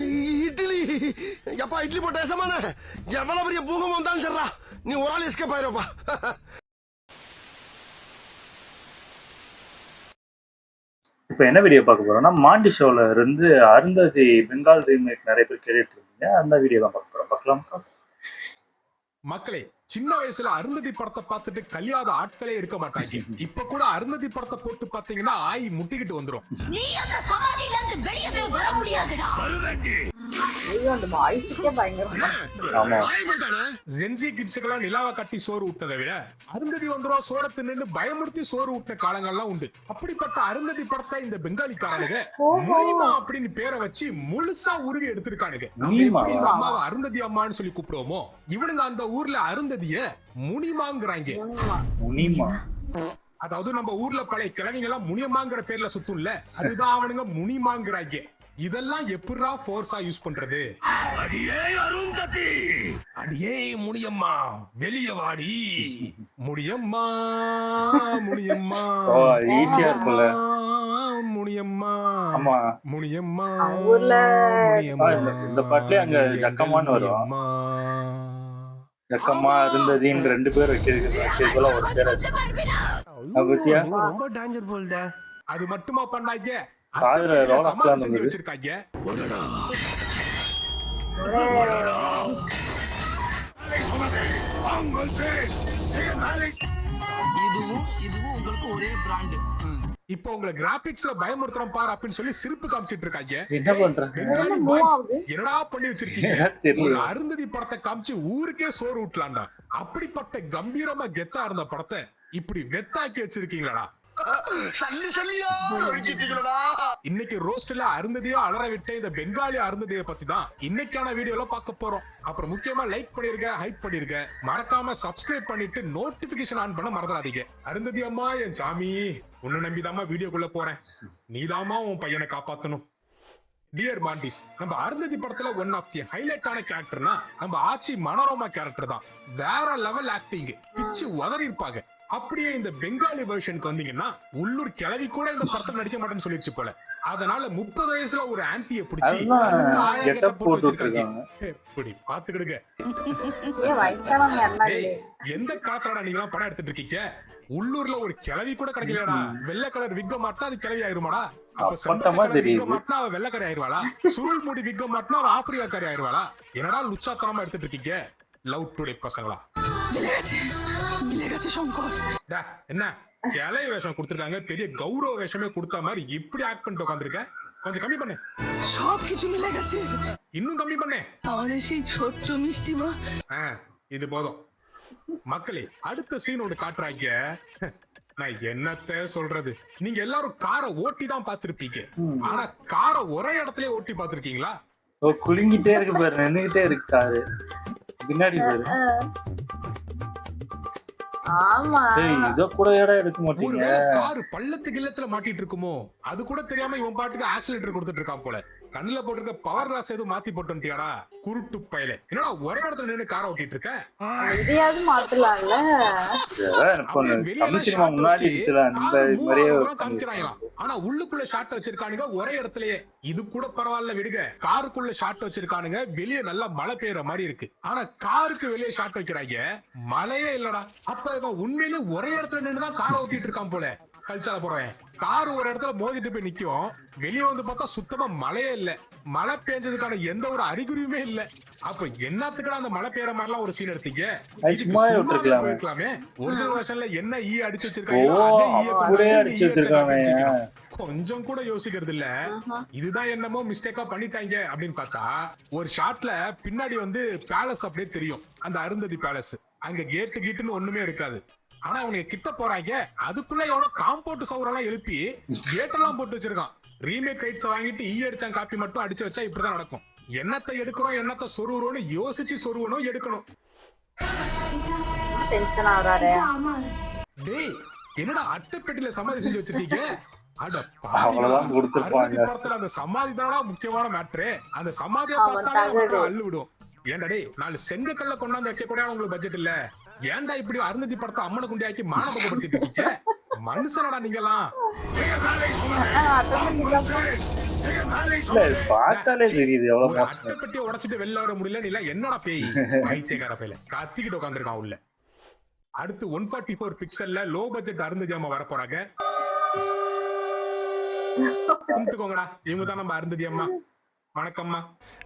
இட்லி எப்பா இட்லி போட்ட ஏசமான எவ்வளவு பெரிய பூகம் வந்தாலும் சரிடா நீ ஒரு ஆள் எஸ்கேப் ஆயிருப்பா. இப்போ என்ன வீடியோ பார்க்க போறோம்னா மாண்டி ஷோல இருந்து அருந்ததி பெங்கால் ரீமேக் நிறைய பேர் கேட்டுட்டு இருக்கீங்க. அந்த வீடியோ தான் பார்க்க போறோம். பார்க்கலாம். மக்களே, சின்ன வயசுல அருந்ததி படத்தை பார்த்துட்டு கல்யாண ஆட்களே இருக்க மாட்டாங்க. இப்ப கூட அருந்ததி படத்தை போட்டு பாத்தீங்கன்னா ஆய் முட்டிக்கிட்டு வந்துரும். நீ அந்த சமாதியில இருந்து வெளியவே வர முடியாதுடா. ஐயோ அந்த வாய்ஸ்க்கே பயங்கரமா. ஆமா. ஜென்சி கிட்ஸ்க்கெல்லாம் நிலாவை கட்டி சோறு ஊட்டதை விட அருந்ததி வந்துரும் சோற தின்னு பயமுறுத்தி சோறு ஊட்டின காலங்கள்லாம் உண்டு. அப்படிப்பட்ட அருந்ததி படத்தை இந்த பெங்காலிக்காரனுங்க முனிமா அப்படின்னு பேரை வச்சு முழுசா உருவி எடுத்திருக்கானுங்க. இந்த அம்மாவை அருந்ததி அம்மான்னு சொல்லி கூப்பிடுவோமோ, இவனுங்க அந்த ஊர்ல அருந்ததிய முனிமாங்கிறாங்க. முனிமா அதாவது நம்ம ஊர்ல பழைய கிழவிங்க எல்லாம் முனியம்மாங்கிற பேர்ல சுத்தும்ல, அதுதான் அவனுங்க முனிமாங்கிறாங்க. இதெல்லாம் எப்படா ஃபோர்ஸா யூஸ் பண்றது? அடியே அருந்ததி, அடியே முனியம்மா, வெளிய வாடி முடியம்மா, முடியம்மா. ஈஸியா இருக்குல்ல முனியம்மா. ஆமா, முனியம்மா ஊர்ல இந்த பாட்டுல அங்க ஜக்கம்மான்னு வரும். ஜக்கம்மா அருந்ததின்னு ரெண்டு பேர் வைக்கிறதுக்கு ஒரு பேர் ரொம்ப டேஞ்சர் போல்தே. அது மட்டுமா பண்ணாங்க, காதுல ரோலக்லாம் செஞ்சு வச்சிருக்காங்க. இதுவும் உங்களுக்கு ஒரே பிராண்ட். இப்போ உங்களை கிராபிக்ஸ்ல பயமுறுத்துறோம் பாரு அப்படின்னு சொல்லி சிரிப்பு காமிச்சிட்டு இருக்காங்க. என்ன பண்றாங்க? என்னடா பண்ணி வச்சிருக்கீங்க? ஒரு அருந்ததி படத்தை காமிச்சு ஊருக்கே சோறு ஊட்டலாம்டா. அப்படிப்பட்ட கம்பீரமா கெத்தா இருந்த படத்தை இப்படி வெத்தாக்கி வச்சிருக்கீங்களா? இன்னைக்கு ரோஸ்ட்ல அருந்ததியா அலற விட்ட இந்த பெங்காலி அருந்ததியை பத்தி தான் இன்னைக்கான வீடியோல பார்க்க போறோம். அப்புறம் முக்கியமா லைக் பண்ணிருங்க, ஹைப் பண்ணிருங்க, மறக்காம சப்ஸ்கிரைப் பண்ணிட்டு நோட்டிபிகேஷன் ஆன் பண்ண மறந்துடாதீங்க. அருந்ததி அம்மா என் சாமி, உன்னை நம்பிதாமா வீடியோக்குள்ள போறேன். நீதாமா உன் பையனை காப்பாத்தணும். டியர் மாண்டிஸ், நம்ம அருந்ததி படத்துல ஒன் ஆஃப் தி ஹைலைட்டான கேரக்டர்னா நம்ம ஆச்சி மனோரமா கேரக்டர் தான். வேற லெவல் ஆக்டிங், பிச்சு உதறி இருப்பாங்க. அப்படியே இந்த பெங்காலி வெர்ஷனுக்கு வந்தீங்கன்னா உள்ளூர் கிளவி கூட இந்த படத்துல நடிக்க மாட்டேன்னு சொல்லிடுச்சு போல. அதனால 30 வயசுல ஒரு ஆன்டிய பிடிச்சி பாத்துக்கிடுங்க. எந்த காலத்துல நீங்க எல்லாம் படம் எடுத்துட்டு இருக்கீங்க? உள்ளூர்ல ஒரு கிளவி கூட கிடைக்கலடா. வெள்ளை கலர் விக்க மாட்டா அது கிளவி ஆயிருமாடா? மாட்டினா வெள்ளக்காரி ஆயிருவாளா? சுருள் முடி விக்க மாட்டினா அவ ஆப்பிரிக்காரி ஆயிருவாளா? என்னடா லுச்சாத்தனமா எடுத்துட்டு இருக்கீங்க லவ் டுடே பசங்களா? என்ன கிளை வேஷம் கொடுத்திருக்காங்க, பெரிய கௌரவ வேஷமே கொடுத்த மாதிரி இப்படி ஆக்ட் பண்ணிட்டு உட்காந்துருக்க. கொஞ்சம் கம்மி பண்ணு. இன்னும் கம்மி பண்ணு. இது போதும். மக்களே, அடுத்த சீன் ஒன்று காட்டுறாங்க. நான் என்னத்த சொல்றது, நீங்க எல்லாரும் காரை ஓட்டி தான் பாத்திருப்பீங்க. ஆனா காரை ஒரே இடத்துல ஓட்டி பாத்திருக்கீங்களா? குலுங்கிட்டே இருக்கு பாரு, நின்னுகிட்டே இருக்கு காரு பின்னாடி பாரு. ஆமா, இத கூட இடம் எடுக்க மாட்டீங்க. கார் பள்ளத்துக்கு இல்லத்துல மாட்டிட்டு இருக்குமோ அது கூட தெரியாம இவன் பாட்டுக்கு ஆக்சிலேட்டர் கொடுத்துட்டு இருக்கான் போல. கண்ணுல போட்டிருக்க பவர் கிளாஸ் எதுவும் மாத்தி போட்டுட்டியாடா குருட்டு பையல? என்னடா ஒரே இடத்துல நின்று காரை ஓட்டிட்டு இருக்க? இதையாவது மாத்தலாம்ல. ஆனா உள்ளுக்குள்ள ஷாட் வச்சிருக்கானுங்க ஒரே இடத்துலயே. இது கூட பரவாயில்ல விடுங்க, காருக்குள்ள ஷாட் வச்சிருக்கானுங்க, வெளியே நல்லா மழை பெய்யற மாதிரி இருக்கு. ஆனா காருக்கு வெளியே ஷாட் வைக்கிறாங்க, மழையே இல்லடா. அப்ப இவன் உண்மையிலே ஒரே இடத்துல நின்றுதான் காரை ஓட்டிட்டு இருக்கான் போல. கல்ச்சால போறேன், கார் ஒரு இடத்துல மோதிட்டு போய் நிக்கும், வெளியே வந்து பார்த்தா சுத்தமா மழையே இல்ல. மழை பெஞ்சதுக்கான எந்த ஒரு அறிகுறியுமே இல்ல. அப்ப என்னத்துக்குடா அந்த மழை பெய்யற மாதிரி எல்லாம் ஒரு சீன் எடுத்தீங்க? போயிருக்கலாமே. ஒரிஜினல் வெர்ஷன்ல என்ன ஈ அடிச்சு வச்சிருக்காங்க, கொஞ்சம் கூட யோசிக்கிறது இல்ல. இதுதான் என்னமோ மிஸ்டேக்கா பண்ணிட்டாங்க அப்படின்னு பார்த்தா ஒரு ஷாட்ல பின்னாடி வந்து பேலஸ் அப்படியே தெரியும், அந்த அருந்ததி பேலஸ். அங்க கேட்டு கீட்டுன்னு ஒண்ணுமே இருக்காது. ஆனா அவனுக்கு கிட்ட போறாங்க, அதுக்குள்ள எவ்வளவு காம்பவுண்ட் சவுரெல்லாம் எழுப்பி கேட்டெல்லாம் போட்டு வச்சிருக்கான். ரீமேக் ரைட்ஸ் வாங்கிட்டு ஈ அடிச்சான் காப்பி மட்டும் அடிச்சு வச்சா இப்படிதான் நடக்கும். என்னத்தை எடுக்கிறோம், என்னத்தை சொருவோம்னு யோசிச்சு சொருவணும், எடுக்கணும். டேய், என்னடா அட்டைப்பெட்டியில சமாதி செஞ்சு வச்சிருக்கீங்க? அந்த சமாதி தானா முக்கியமான மேட்ரு. அந்த சமாதியை பார்த்தா அள்ளு விடும். ஏன்டா டேய், 4 செங்கக்கல்ல கொண்டாந்து வைக்க கூட உங்களுக்கு பட்ஜெட் இல்ல. ஏன்டா இப்படி அருந்ததி படத்தை அம்மனை குண்டியாக்கி மானபகப்படுத்திட்டு இருக்கீங்க? மனுஷனடா நீங்கலாம். இல்ல இது பார்த்தாலே தெரியுது எவ்வளவு ஒரு மோசம். அட்டைப்பட்டியை உடைச்சிட்டு வெளில வர முடியல, நீ எல்லாம் என்னடா பேய் பைத்தியக்கார பையில கத்திக்கிட்டு உட்காந்துருக்கான் உள்ள. அடுத்து 144 பிக்சல்ல லோ பட்ஜெட் அருந்ததியம்மா வர போறாங்க. கும்பிட்டுக்கோங்கடா, இவங்க தான் நம்ம அருந்ததி அம்மா. வணக்கம்மா.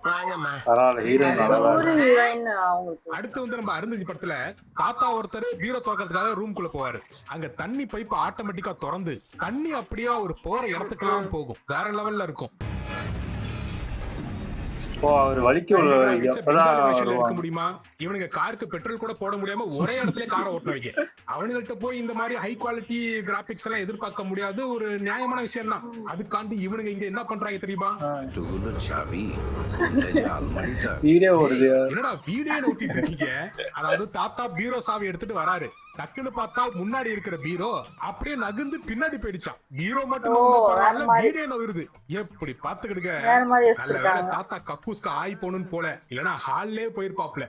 வாங்கம்மா. பரவாயில்ல ஹீரோயின் நல்லா ஒரு ஹீரோயின் அவங்களுக்கு. அடுத்து வந்து நம்ம அருந்ததி படத்துல தாத்தா ஒருத்தர் பீரோ திறக்கிறதுக்காக ரூம்குள்ள போவாரு. அங்க தண்ணி பைப் ஆட்டோமேட்டிக்கா திறந்து தண்ணி அப்படியே ஒரு போற இடத்துக்குலாம் போகும். வேற லெவல்ல இருக்கும். இப்போ அவர் வலிக்கு எப்பதான் இருக்க வருவாங்க. முடியுமா? இவனுங்க காருக்கு பெட்ரோல் கூட போட முடியாம ஒரே இடத்துல காரை ஓட்ட வைக்க. அவனுங்கள்ட்ட போய் இந்த மாதிரி ஹை குவாலிட்டி கிராபிக்ஸ் எல்லாம் எதிர்பார்க்க முடியாது. ஒரு நியாயமான விஷயம் தான். அதுக்காண்டி இவனுங்க இங்க என்ன பண்றாங்க தெரியுமா? வீடியோ ஓடுது. என்னடா வீடியோ ஊத்திட்டு இருக்கீங்க? அதாவது தாத்தா பீரோ சாவி எடுத்துட்டு வராரு. டக்குன்னு பார்த்தா முன்னாடி இருக்கிற பீரோ அப்படியே நகர்ந்து பின்னாடி போயிடுச்சான். பீரோ மட்டும் வீடியோ நகருது. எப்படி பாத்துக்கிடுங்க. வேற மாதிரி நல்ல வேளை வச்சிருக்காங்க. தாத்தா கக்கூஸ்க்கு ஆய் போகணும்னு போல, இல்லன்னா ஹால்லே போயிருப்பாப்ல.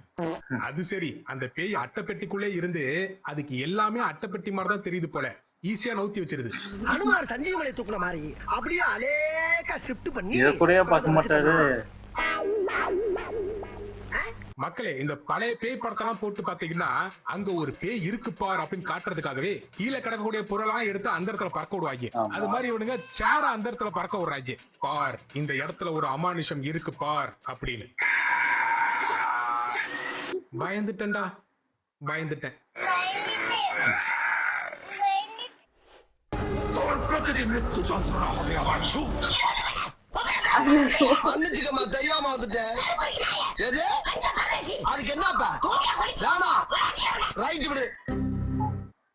அது சரி, அந்த பேய் அட்டைப்பெட்டிக்குள்ளே இருந்து அதுக்கு எல்லாமே அட்டைப்பெட்டி மாதிரி தான் தெரியுது போல. ஈஸியா நவுத்தி வச்சிருது. அனுமார் சஞ்சீவமலை தூக்குன மாதிரி அப்படியே அலேக்கா ஷிஃப்ட் பண்ணி இத கூடயே பார்க்க மாட்டாரு. மக்களே, இந்த பழைய பேய் படத்தெல்லாம் போட்டு பாத்தீங்கன்னா அங்க ஒரு பேய் இருக்கு பார் அப்படின்னு காட்டுறதுக்காகவே கீழே கிடக்கக்கூடிய பொருளெல்லாம் எடுத்து அந்த இடத்துல பறக்க விடுவாங்க. அது மாதிரி இவனுங்க சேர அந்த இடத்துல பறக்க விடுறாங்க. பார், இந்த இடத்துல ஒரு அமானுஷம் இருக்கு பார் அப்படின்னு. பயந்துட்டேன்டா, பயந்துட்டேன். மன்னிச்சுக்கம்மா, தெரியாம வந்துட்டேன். எது? அதுக்கு என்னப்பா? ரைட் விடு.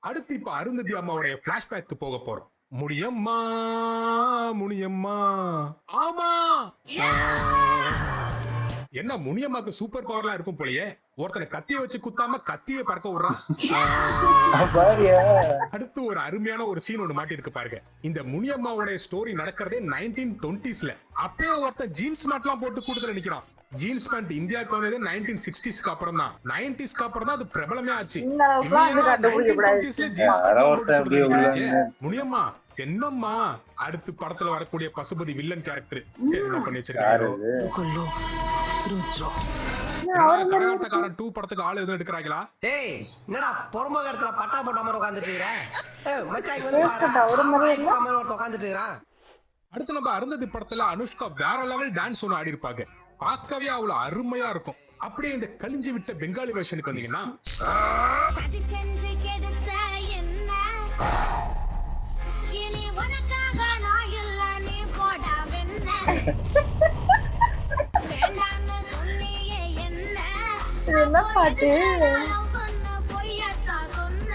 அடுத்து இப்ப அருந்ததி அம்மாவுடைய பிளாஷ்பேக்கு போக போறோம். முடியம்மா முனியம்மா. ஆமா, என்ன முனியம்மாக்கு சூப்பர் பவர்லாம் இருக்கும் போலயே. ஒருத்தனை கத்திய வச்சு குத்தாம கத்திய பறக்க விடுறான். அடுத்து ஒரு அருமையான ஒரு சீன் ஒண்ணு மாட்டி இருக்கு பாருங்க. இந்த முனியம்மாவோட ஸ்டோரி நடக்கிறதே 1920s. அப்பயே ஒருத்தன் ஜீன்ஸ் மேட் எல்லாம் போட்டு கூட்டத்துல நிக்கிறான். ஜீன்ஸ் பேண்ட் இந்தியாவுக்கு வந்தது 1960s அப்புறம் தான். 90s அப்புறம் தான் அது பிரபலமே ஆச்சு. இந்த அளவுக்குலாம் வந்து கண்டுபிடிக்க கூடாது. முனியம்மா என்னம்மா? அடுத்து படத்துல வரக்கூடிய பசுபதி வில்லன் கேரக்டர் என்ன பண்ணி வச்சிருக்காரு? கரகாட்டக்காரன் 2 படத்துக்கு ஆளு எதுவும் எடுக்கிறாங்களா? டேய், என்னடா பொறுமை இடத்துல பட்டா போட்ட மாதிரி உட்காந்துட்டு இருக்கற? மச்சான் வந்து உட்காந்துட்டு இருக்கான். அடுத்து நம்ம அருந்ததி படத்துல அனுஷ்கா வேற லெவல் டான்ஸ் ஒன்று ஆடி இருப்பாங்க. பார்க்கவே அவ்வளவு அருமையா இருக்கும். அப்படியே இந்த கழிஞ்சு விட்ட பெங்காலி வெர்ஷனுக்கு வந்தீங்கன்னா சதி செஞ்சு கெடுத்த என்ன இனி உனக்காக நான் இல்ல, நீ போடா வெண்ண வேண்டாம்னு சொன்னியே என்ன. இது என்ன பாட்டு? பொய்யத்தான் சொன்ன.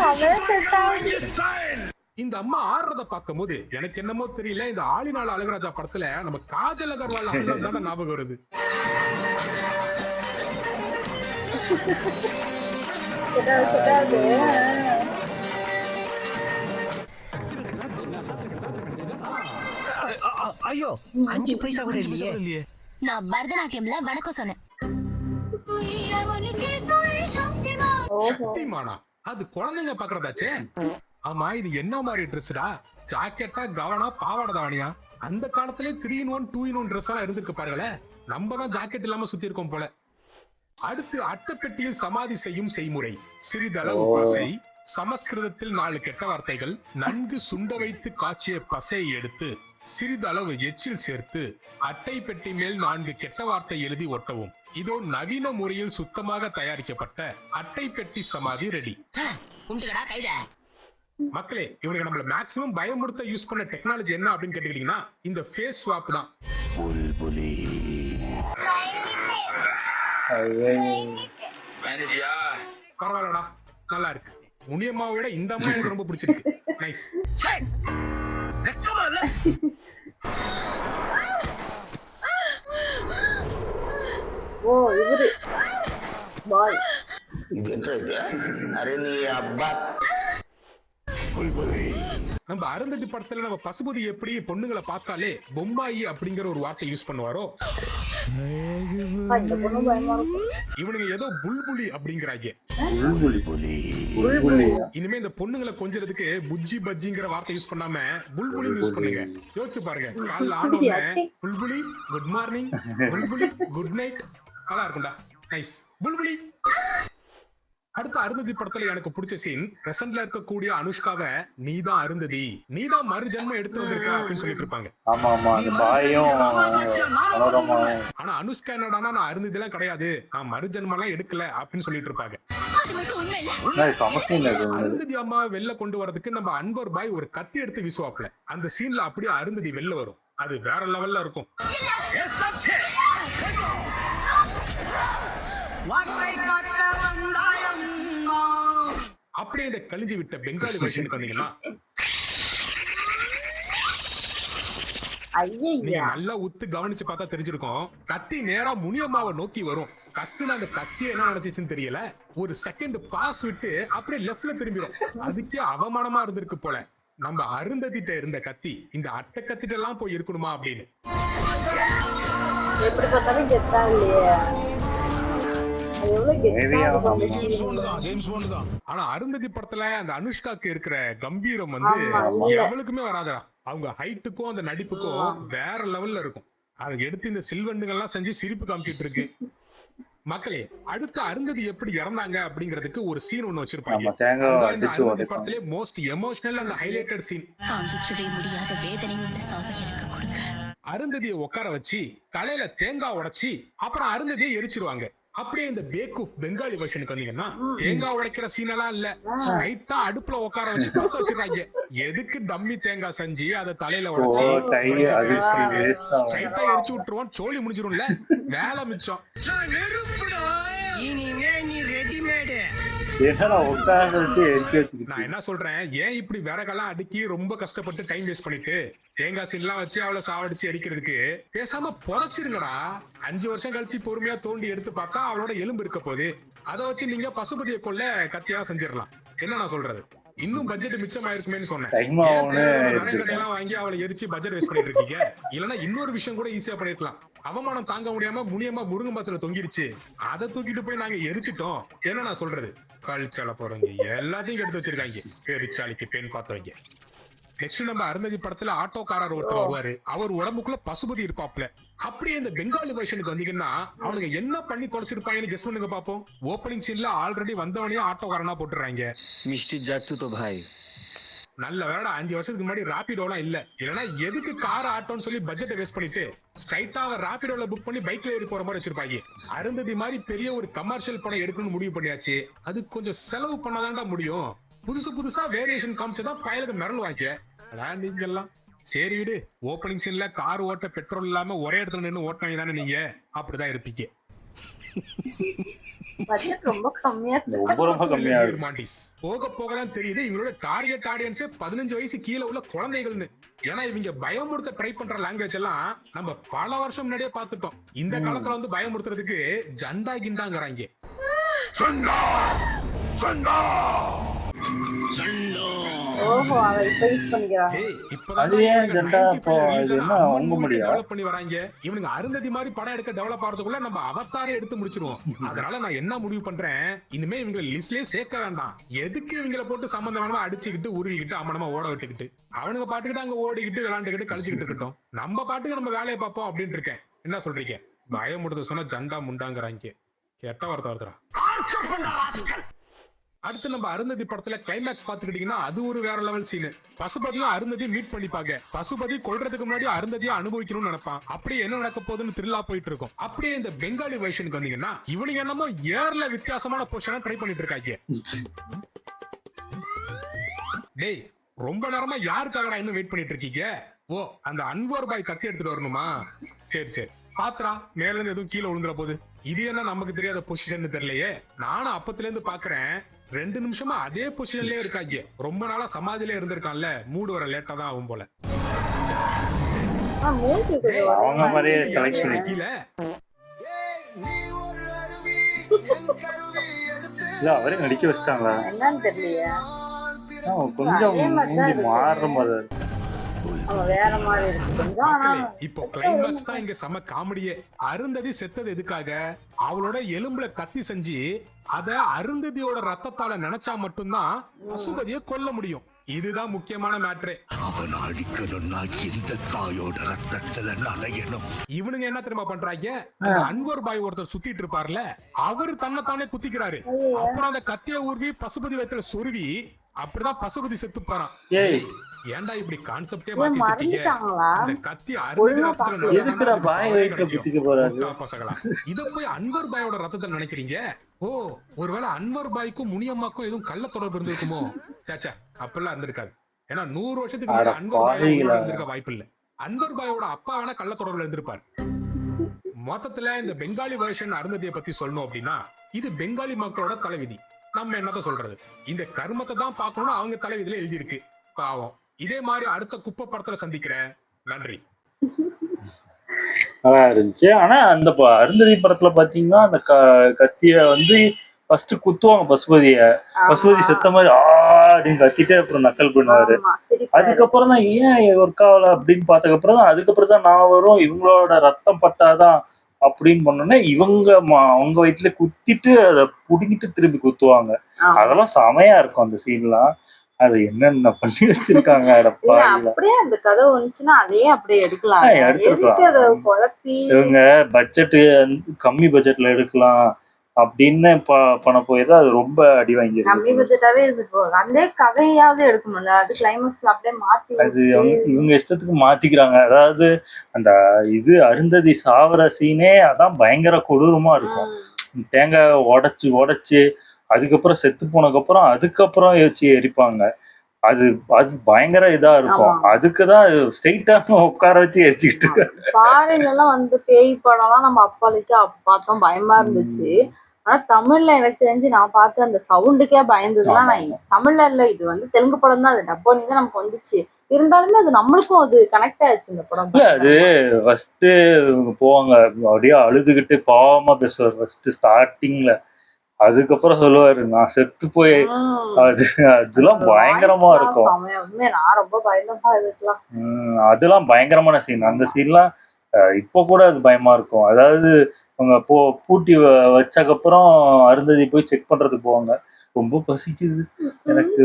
தமிழ் செட் ஆகுது. இந்த அம்மா ஆடுறத பார்க்கும் போது எனக்கு என்னமோ தெரியல, இந்த ஆளினால அழகராஜா படத்துல நம்ம காஜல் அகர்வால் ஆடுறது தானே ஞாபகம் வருது. ஐயோ, 5 பைசா கூட இல்லையே. நான் பரதநாட்டியம்ல வணக்கம் சொன்னேன். சக்திமானா? அது குழந்தைங்க பாக்குறதாச்சே. ஆமா, இது என்ன மாதிரி ட்ரெஸ்டா? ஜாக்கெட்டா, கவனா, பாவாடை தாவணியா? அந்த காலத்திலே 3-in-1 2-in-1 ட்ரெஸ் எல்லாம் இருந்திருக்கு பாருங்களேன். நம்ம தான் ஜாக்கெட் இல்லாம சுத்தி இருக்கோம் போல. அடுத்து அட்டைப்பெட்டியில் சமாதி செய்யும் செய்முறை. சிறிதளவு பசை, சமஸ்கிருதத்தில் 4 கெட்ட வார்த்தைகள், நன்கு சுண்ட வைத்து காய்ச்சிய பசையை எடுத்து சிறிதளவு எச்சில் சேர்த்து அட்டை பெட்டி மேல் 4 கெட்ட வார்த்தை எழுதி ஒட்டவும். இதோ நவீன முறையில் சுத்தமாக தயாரிக்கப்பட்ட அட்டை பெட்டி சமாதி ரெடி. மக்களே, இவனுக்கு நம்மள மேக்ஸிமம் பயமுறுத்த யூஸ் பண்ண டெக்னாலஜி என்ன அப்படின்னு கேட்டுக்கிட்டீங்கன்னா இந்த ஃபேஸ் ஸ்வாப் தான். பரவாயில்லடா, நல்லா இருக்கு. முனியம்மாவை விட இந்த அம்மா எனக்கு ரொம்ப பிடிச்சிருக்கு. நைஸ். ஓ, இவரு பாய். நம்ம அருந்ததி படத்துல நம்ம பசுபதி எப்படி பொண்ணுங்களை பார்த்தாலே பொம்மாயி அப்படிங்கிற ஒரு வார்த்தை யூஸ் பண்ணுவாரோ, இந்த பொண்ணு பயமா இருக்கும். இவனுங்க ஏதோ புல்புலி அப்படிங்கிறாங்க. புல்புலியா? இனிமே இந்த பொண்ணுங்களை கொஞ்சறதுக்கு புஜ்ஜி பஜ்ஜிங்கிற வார்த்தை யூஸ் பண்ணாம புல்புலின்னு யூஸ் பண்ணுங்க. யோசிச்சு பாருங்க, காலைல அப்படியா? ஆனோடனே சீ. புல்புலி குட் மார்னிங், புல்புலி குட் நைட், நல்லா இருக்கும்டா. நைஸ் புல்புலி. அடுத்த அருந்ததி படத்துல எனக்கு பிடிச்ச சீன், பிரசன்ட்ல இருக்கக்கூடிய அனுஷ்காவை நீதான் அருந்ததி, நீதான் மறு ஜென்மம் எடுத்து வந்திருக்க அப்படின்னு சொல்லிட்டு இருப்பாங்க. ஆமா ஆமா, அந்த பாயும் மனோரமா. ஆனா அனுஷ்கா என்னடானா, நான் அருந்ததி எல்லாம் கிடையாது, நான் மறு ஜென்மம் எல்லாம் எடுக்கல அப்படின்னு சொல்லிட்டு இருப்பாங்க. சமசீன் அது. அருந்ததி அம்மா வெளில கொண்டு வரதுக்கு நம்ம அன்வர் பாய் ஒரு கத்தி எடுத்து வீசுவாப்ல. அந்த சீன்ல அப்படியே அருந்ததி வெளில வரும். அது வேற லெவல்ல இருக்கும். அப்படியே இந்த கழிஞ்சு விட்ட பெங்காலி வெர்ஷனுக்கு வந்தீங்கன்னா, நீங்க ஐயா நல்லா உத்து கவனிச்சு பார்த்தா தெரிஞ்சிருக்கும். கத்தி நேரா முனியம்மாவை நோக்கி வரும். டக்குன்னு அந்த கத்தியை என்ன நினைச்சிச்சுன்னு தெரியல, ஒரு செகண்ட் பாஸ் விட்டு அப்படியே லெஃப்ட்ல திரும்பிடும். அதுக்கே அவமானமா இருந்திருக்கு போல. நம்ம அருந்ததிட்ட இருந்த கத்தி இந்த அட்டை கத்திட்ட எல்லாம் போய் இருக்கணுமா அப்படின்னு. எப்படி பார்த்தாலும் கெத்தா இல்லையா? எவ்வளவு கெத்தா இருக்கும். ஆனா அருந்ததி படத்துல அந்த அனுஷ்காக்கு இருக்கிற கம்பீரம் வந்து ஆமா, இல்ல. எவளுக்குமே வராதா. அவங்க ஹைட்டுக்கும் அந்த நடிப்புக்கும் வேற லெவல்ல இருக்கும். அதை எடுத்து இந்த சில்வண்டுகள் எல்லாம் செஞ்சு சிரிப்பு காமிச்சிட்டு இருக்கு. மக்களே, அடுத்த அருந்ததி எப்படி இறந்தாங்க அப்படிங்கிறதுக்கு ஒரு சீன் ஒண்ணு வச்சிருப்பாங்க. அதுதான் இந்த அருந்ததி படத்திலே most emotional and highlighted scene. தாங்கிக்கவே முடியாத வேதனை உள்ள சாவை எனக்கு கொடுங்க. அருந்ததியை உட்கார வச்சு தலையில தேங்காய் உடைச்சி அப்புறம் அருந்ததியை எரிச்சிருவாங்க. அப்படியே இந்த பேக்கூஃப் பெங்காலி வெர்ஷனுக்கு வந்தீங்கன்னா, தேங்காய் உடைக்கிற சீன் எல்லாம் இல்ல, ஸ்ட்ரைட்டா அடுப்புல உட்கார வச்சு பத்த வச்சிருக்காங்க. எதுக்கு டம்மி தேங்காய் செஞ்சு அதை தலையில உடைச்சு ஸ்ட்ரைட்டா எரிச்சு விட்டுருவோம், சோழி முடிஞ்சிரும்ல, வேலை மிச்சம். இனிமே நீ ரெடிமேடு. நான் என்ன சொல்றேன், ஏன் இப்படி விறகெல்லாம் அடுக்கி ரொம்ப கஷ்டப்பட்டு டைம் வேஸ்ட் பண்ணிட்டு தேங்காய் சீன்லாம் வச்சு அவளை சாவடிச்சு எரிக்கிறதுக்கு பேசாம புதைச்சிருங்கடா. 5 வருஷம் கழிச்சு பொறுமையா தோண்டி எடுத்து பார்த்தா அவளோட எலும்பு இருக்க போகுது. அதை வச்சு நீங்க பசுபதியை கொல்ல கத்தியா செஞ்சிடலாம். என்ன நான் சொல்றது, இன்னும் பட்ஜெட் மிச்சமாயிருக்குமேன்னு சொன்னேன். கடையெல்லாம் வாங்கி அவளை எரிச்சு பட்ஜெட் வேஸ்ட் பண்ணிட்டு இருக்கீங்க. இல்லன்னா இன்னொரு விஷயம் கூட ஈஸியா பண்ணிருக்கலாம். அவமானம் தாங்க முடியாம முனியமா முருங்கை மரத்துல தொங்கிருச்சு, அதை தூக்கிட்டு போய் நாங்க எரிச்சிட்டோம். என்ன நான் சொல்றது, கழிச்சால போறவங்க எல்லாத்தையும் எடுத்து வச்சிருக்காங்க, பெருச்சாலிக்கு பெண் பார்த்தவங்க. நெக்ஸ்ட் நம்ம அருந்ததி படத்துல ஆட்டோக்காரர் ஒருத்தர் வருவாரு. அவர் உடம்புக்குள்ள பசுபதி இருப்பாப்ல. அப்படியே இந்த பெங்காலி வெர்ஷனுக்கு வந்தீங்கன்னா அவனுக்கு என்ன பண்ணி தொலைச்சிருப்பாங்கன்னு கெஸ் பண்ணுங்க பாப்போம். ஓப்பனிங் சீன்ல ஆல்ரெடி வந்தவனே ஆட்டோக்காரனா போட்டுறாங்க. মিষ্টির যাচ্ছু তো ভাই। நல்ல வேலை 5 வருஷத்துக்கு முன்னாடி ராபிடோலாம் இல்ல, இல்லன்னா எதுக்கு கார் ஆட்டோன்னு சொல்லி பட்ஜெட்டை வேஸ்ட் பண்ணிட்டு ஸ்ட்ரைட்டா ராபிடோல புக் பண்ணி பைக்ல ஏறி போற மாதிரி வச்சிருப்பாங்க. அருந்ததி மாதிரி பெரிய ஒரு கமர்ஷியல் படம் எடுக்கணும்னு முடிவு பண்ணியாச்சு. அது கொஞ்சம் செலவு பண்ணாதான்டா முடியும். புதுசா வேரியேஷன் காமிச்சதான் பயலுக்கு மிரல் வாங்க. அதான் நீங்க எல்லாம் சரி விடு. ஓப்பனிங் சீன்ல கார் ஓட்ட பெட்ரோல் இல்லாம ஒரே இடத்துல நின்று ஓட்டினீங்க தானே, நீங்க அப்படிதான் இருப்பீங்க. பட்ஜெட் ரொம்ப கம்மியா மாண்டிஸ் போக போகதான் தெரியுது இவங்களோட டார்கெட் ஆடியன்ஸே 15 வயசு கீழே உள்ள குழந்தைகள்னு. ஏன்னா இவங்க பயமுறுத்த ட்ரை பண்ற லாங்குவேஜ் எல்லாம் நம்ம பல வருஷம் முன்னாடியே பார்த்துட்டோம். இந்த காலத்துல வந்து பயமுறுத்துறதுக்கு ஜண்டா கிண்டாங்கிறாங்க. ஓஹோ, அவ இப்ப யூஸ் பண்ணிக்கிறாங்க. இவனுங்க அருந்ததி மாதிரி படம் எடுக்க டெவலப் ஆறதுக்குள்ள நம்ம அவதாரே எடுத்து முடிச்சிருவோம். அதனால நான் என்ன முடிவு பண்றேன், இனிமே இவங்க லிஸ்ட்லயே சேர்க்க வேண்டாம். எதுக்கு இவங்களை போட்டு சம்பந்தமா அடிச்சுக்கிட்டு உருவிக்கிட்டு அம்மனமா ஓட விட்டுக்கிட்டு அவனுங்க பாட்டுக்கிட்டு அங்க ஓடிக்கிட்டு விளையாண்டுக்கிட்டு கழிச்சுக்கிட்டு இருக்கட்டும், நம்ம பாட்டுக்கு நம்ம வேலையை பார்ப்போம் அப்படின்னு இருக்கேன். என்ன சொல்றீங்க? பயமுடுத்த சொன்னா ஜண்டா முண்டாங்கிறாங்க. கெட்ட வார்த்தை வருதுடா. அடுத்து நம்ம அருந்ததி படத்துல கிளைமேக்ஸ் பாத்துக்கிட்டீங்கன்னா அது ஒரு வேற லெவல் சீன். பசுபதியும் அருந்ததியும் மீட் பண்ணிப்பாங்க. பசுபதி கொல்றதுக்கு முன்னாடி அருந்ததியை அனுபவிக்கணும்னு நினைப்பான். அப்படியே என்ன நடக்க போகுதுன்னு த்ரில்லா போயிட்டு இருக்கும். அப்படியே இந்த பெங்காலி வெர்ஷனுக்கு வந்தீங்கன்னா இவனுங்க என்னமோ ஏர்ல வித்தியாசமான பொசிஷனை ட்ரை பண்ணிட்டு இருக்காங்க. டேய், ரொம்ப நேரமா யாருக்காக இன்னும் வெயிட் பண்ணிட்டு இருக்கீங்க? ஓ, அந்த அன்வர் பாய் கத்தி எடுத்துட்டு வரணுமா? சரி பாத்துறா, மேல இருந்து எதுவும் கீழே விழுந்துற போகுது. இது என்ன நமக்கு தெரியாத பொசிஷன் தெரியலையே. நானும் அப்பத்துல இருந்து பாக்குறேன், 2 நிமிஷமா அதே பொசிஷன்லயே இருக்காங்க. ரொம்ப நாளா சமாதியிலே இருந்திருக்கான்ல, மூடு வர லேட்டா தான் ஆகும் போல. அவரே நடிக்க வச்சிட்டாங்களா என்னன்னு தெரியலையா? கொஞ்சம் மாறுற மாதிரி. அவன் வேற மாதிரி இருக்கு கொஞ்சம். ஆனா மக்களே, இப்போ கிளைமேக்ஸ் தான் இங்க செம காமெடியே. அருந்ததி செத்தது எதுக்காக? அவளோட எலும்புல கத்தி செஞ்சு அத அருந்ததியோட ரத்தத்தால நினைச்சா மட்டும்தான் பசுபதியை கொல்ல முடியும். இதுதான் முக்கியமான மேட்ரே. அவன் அடிக்கணும்னா இந்த தாயோட ரத்தத்துல நனையணும். இவனுங்க என்ன தெரியுமா பண்றாங்க? அந்த அன்வர் பாய் ஒருத்தர் சுத்திட்டு இருப்பார்ல, அவர் தன்னைத்தானே குத்திக்கிறாரு. அப்புறம் அந்த கத்திய ஊர்வி பசுபதி வயித்துல சொருவி அப்படிதான் பசுபதி செத்து போறான். ஏய் ஏன்டா இப்படி கான்செப்டே மாத்தி வச்சிட்டீங்க? மறந்துட்டாங்களா? அந்த கத்தி அருந்ததி ரத்தத்துல நனைஞ்சா எதுக்குடா அதுக்கு பாய் பவரே வயித்துல கிடைக்கும். குத்திக்க போறாரு? முட்டா பசங்களா. இத போய் அன்வர் பாயோட ரத்தத்தை நினைக்கிறீங்க? ஓ, ஒருவேளை அன்வர் பாய்க்கும் முனியம்மாக்கும் எதுவும் கள்ள தொடர்பு இருந்திருக்குமோ? சேச்சா, அப்பெல்லாம் இருந்திருக்காது. ஏன்னா 100 வருஷத்துக்கு முன்னாடி அட அன்வர் பாய் பாவிகளா. இருந்திருக்க வாய்ப்பு இல்ல. அன்வர் பாயோட அப்பா வேணா கள்ள தொடர்புல இருந்திருப்பாரு. மொத்தத்துல இந்த பெங்காலி வெர்ஷன் அருந்ததியை பத்தி சொல்லணும் அப்படின்னா இது பெங்காலி மக்களோட தலைவிதி. நம்ம என்னத்த சொல்றது? இந்த கர்மத்தை தான் பார்க்கணும்னு அவங்க தலைவிதியில எழுதியிருக்கு. பாவம். இதே மாதிரி அடுத்த குப்பை படத்துல சந்திக்கிறேன். நன்றி. நல்லா இருந்துச்சு. ஆனா அந்த அருந்ததி படத்துல பாத்தீங்கன்னா அந்த கத்திய வந்து ஃபர்ஸ்ட் குத்துவாங்க பசுபதிய. பசுபதி செத்த மாதிரி அப்படின்னு கத்திட்டு அப்புறம் நக்கல் பண்ணுவாரு. ஆமா, சிரிப்பாரு. அதுக்கப்புறம் தான் ஏன் ஒர்க் ஆகல அப்படின்னு பார்த்ததுக்கப்புறம் தான் அதுக்கப்புறம் தான் நான் வரும் இவங்களோட ரத்தம் பட்டாதான் அப்படின்னு பண்ணோன்னே இவங்க அவங்க வயிற்றுல குத்திட்டு அதை புடுங்கிட்டு திரும்பி குத்துவாங்க. ஆமா. அதெல்லாம் செமையா இருக்கும் அந்த சீன்லாம். அது என்னென்ன பண்ணி வச்சிருக்காங்க. இல்ல, அப்படியே அந்த கதை வந்துச்சுன்னா அதையே அப்படியே எடுக்கலாம். எடுத்துக்கலாம். எதுக்கு அதை குழப்பி இவங்க பட்ஜெட் கம்மி பட்ஜெட்ல எடுக்கலாம் அப்படின்னு பண்ண போய் தான் அது ரொம்ப அடி கம்மி வாங்கிருக்கு. பட்ஜெட்டாவே இருந்துட்டு போவாங்க. அந்த கதையாவது எடுக்கணும்ல, அது கிளைமேக்ஸ்ல அப்படியே மாத்தி அது இவங்க இஷ்டத்துக்கு மாத்திக்கிறாங்க. அதாவது அந்த இது அருந்ததி சாவர சீனே அதான் பயங்கர கொடூரமா இருக்கும். தேங்காய் உடைச்சு அதுக்கப்புறம் செத்து போனதுக்கப்புறம் அதுக்கப்புறம் வச்சு எரிப்பாங்க. அது பயங்கர இதா இருக்கும். அதுக்குதான் ஸ்ட்ரெயிட்டா உட்கார வச்சு எரிச்சுக்கிட்டு இருக்காங்க. ஃபாரின்ல எல்லாம் வந்து பேய் படம்லாம் நம்ம அப்பாலிக்கு பார்த்தோம், பயமா இருந்துச்சு. ஆனா தமிழ்ல எனக்கு தெரிஞ்சு நான் பார்த்து அந்த சவுண்டுக்கே பயந்ததுலாம் நான் தமிழ்ல இல்ல, இது வந்து தெலுங்கு படம் தான். அது டப்போனி தான் நமக்கு வந்துச்சு. இருந்தாலுமே அது நம்மளுக்கும் அது கனெக்ட் ஆயிடுச்சு இந்த படம். இல்ல அது ஃபர்ஸ்ட் போவாங்க அப்படியே அழுதுகிட்டு பாவமா பேசுவார் ஃபர்ஸ்ட் ஸ்டார்டிங்ல. அதுக்கப்புறம் சொல்லுவாரு நான் செத்து போய் அதெல்லாம் பயங்கரமா இருக்கும். நான் ரொம்ப பயந்தப்பா இதுக்கெல்லாம். அதெல்லாம் பயங்கரமான சீன். அந்த சீன்லாம் இப்ப கூட அது பயமா இருக்கும். அதாவது அவங்க பூட்டி வச்சக்கப்புறம் அருந்ததி போய் செக் பண்றதுக்கு போவாங்க. ரொம்ப பசிக்குது எனக்கு,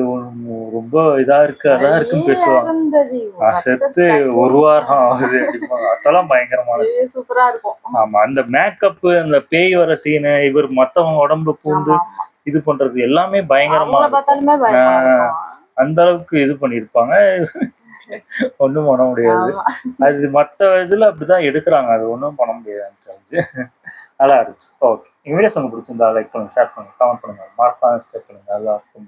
ரொம்ப இதா இருக்கு அதான் இருக்குன்னு பேசுவாங்க. நான் செத்து 1 வாரம் ஆகுது அப்படிம்பாங்க. அதெல்லாம் பயங்கரமான சூப்பரா இருக்கும். ஆமா, அந்த மேக்கப், அந்த பேய் வர சீனு, இவர் மத்தவங்க உடம்புல பூந்து இது பண்றது எல்லாமே பயங்கரமா இருக்கும். அந்த அளவுக்கு இது பண்ணிருப்பாங்க. ஒண்ணும் பண்ண முடியாது. அது மத்த இதுல அப்படிதான் எடுக்கிறாங்க. அது ஒண்ணும் பண்ண முடியாது. நல்லா இருந்துச்சு. ஓகே, இந்த வீடியோஸ் உங்களுக்கு பிடிச்சிருந்தா லைக் பண்ணுங்க, ஷேர் பண்ணுங்க, கமெண்ட் பண்ணுங்க, மறக்காம சப்ஸ்கிரைப் பண்ணுங்க. நல்லா இருக்கும்.